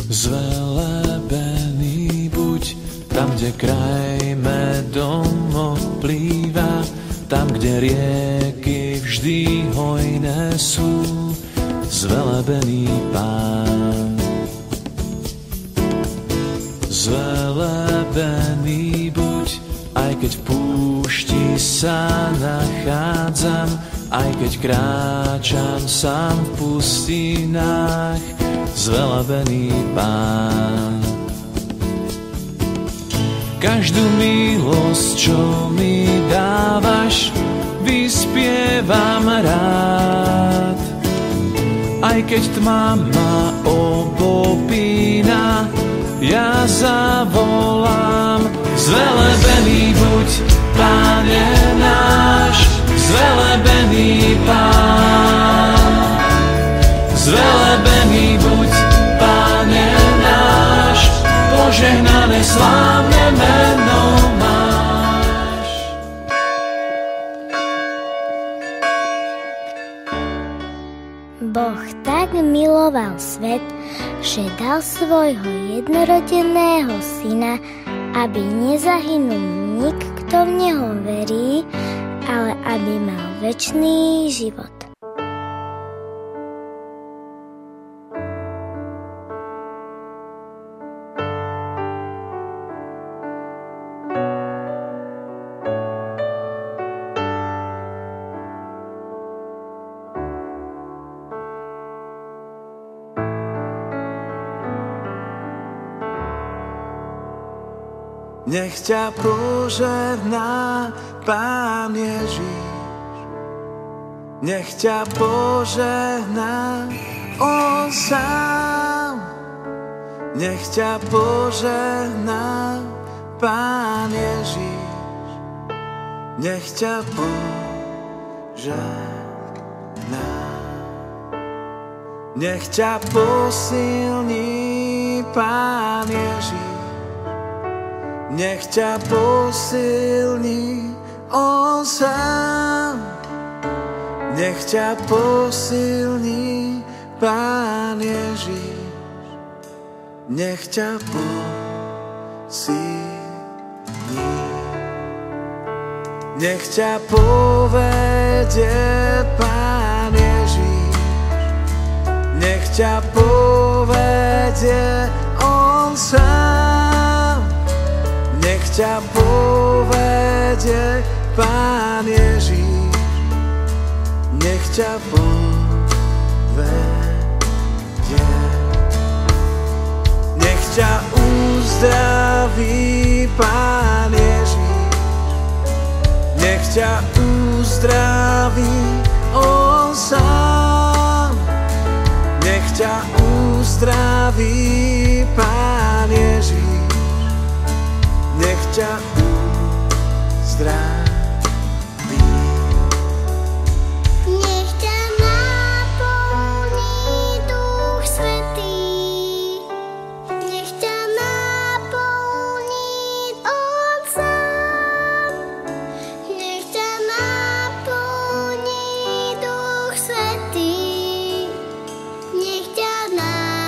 Zvelebený buď tam, kde kraj medom oplýva, tam, kde rieky vždy hojné sú. Zvelebený Pán. Zvelebený buď, aj keď v púšti sa nachádzam, aj keď kráčam sám v pustinách. Zvelebený Pán. Každú milosť, čo mi dávaš, vyspievam rád. Aj keď tma ma obopína, ja zavolám. Zvelebený buď, Pane náš, zvelebený Pán. Zvelebený buď, Pane náš, požehnané slávne meno máš. Boh tak miloval svet, že dal svojho jednorodeného syna, aby nezahynul nik, kto v neho verí, ale aby mal večný život. Nech ťa požehná Pán Ježiš, nech ťa požehná On sám, nech ťa požehná Pán Ježiš, nech ťa požehná, nech ťa posilní Pán Ježiš. Nech ťa posilní On sám, nech ťa posilní Pán Ježiš, nech ťa posilní, nech ťa povedie Pán Ježiš, nech ťa povedie On sám. Nech ťa povedie Pán Ježiš, nech ťa povedie, nech ťa uzdraví Pán Ježiš, nech ťa uzdraví On sám, nech ťa uzdraví Pán Ježiš, nech ťa uzdraví. Nech ťa naplní Duch Svätý, nech ťa naplní On sám, nech ťa naplní Duch Svätý, nech ťa naplní.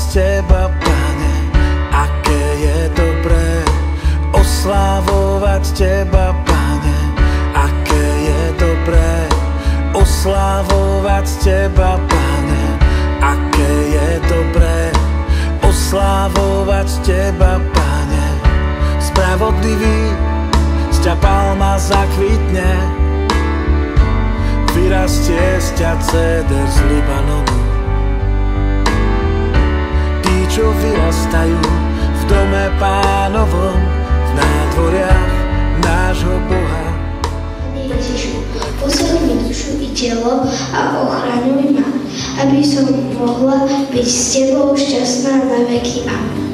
Teba, Pane, aké je dobré oslávovať Teba, Pane, aké je dobré oslávovať oslávovať Teba, Pane. Aké je dobré oslávovať Teba, Pane. Spravodlivý, z ťa palma zakvitne, vyrastie z ťa céder z Libanonu. Tí, čo vyrastajú v dome Pánovom, v nádvoriach nášho Boha. Ježišu, posiel mi dušu i telo a ochraňuj ma, aby som mohla byť s Tebou šťastná na veky. Amen.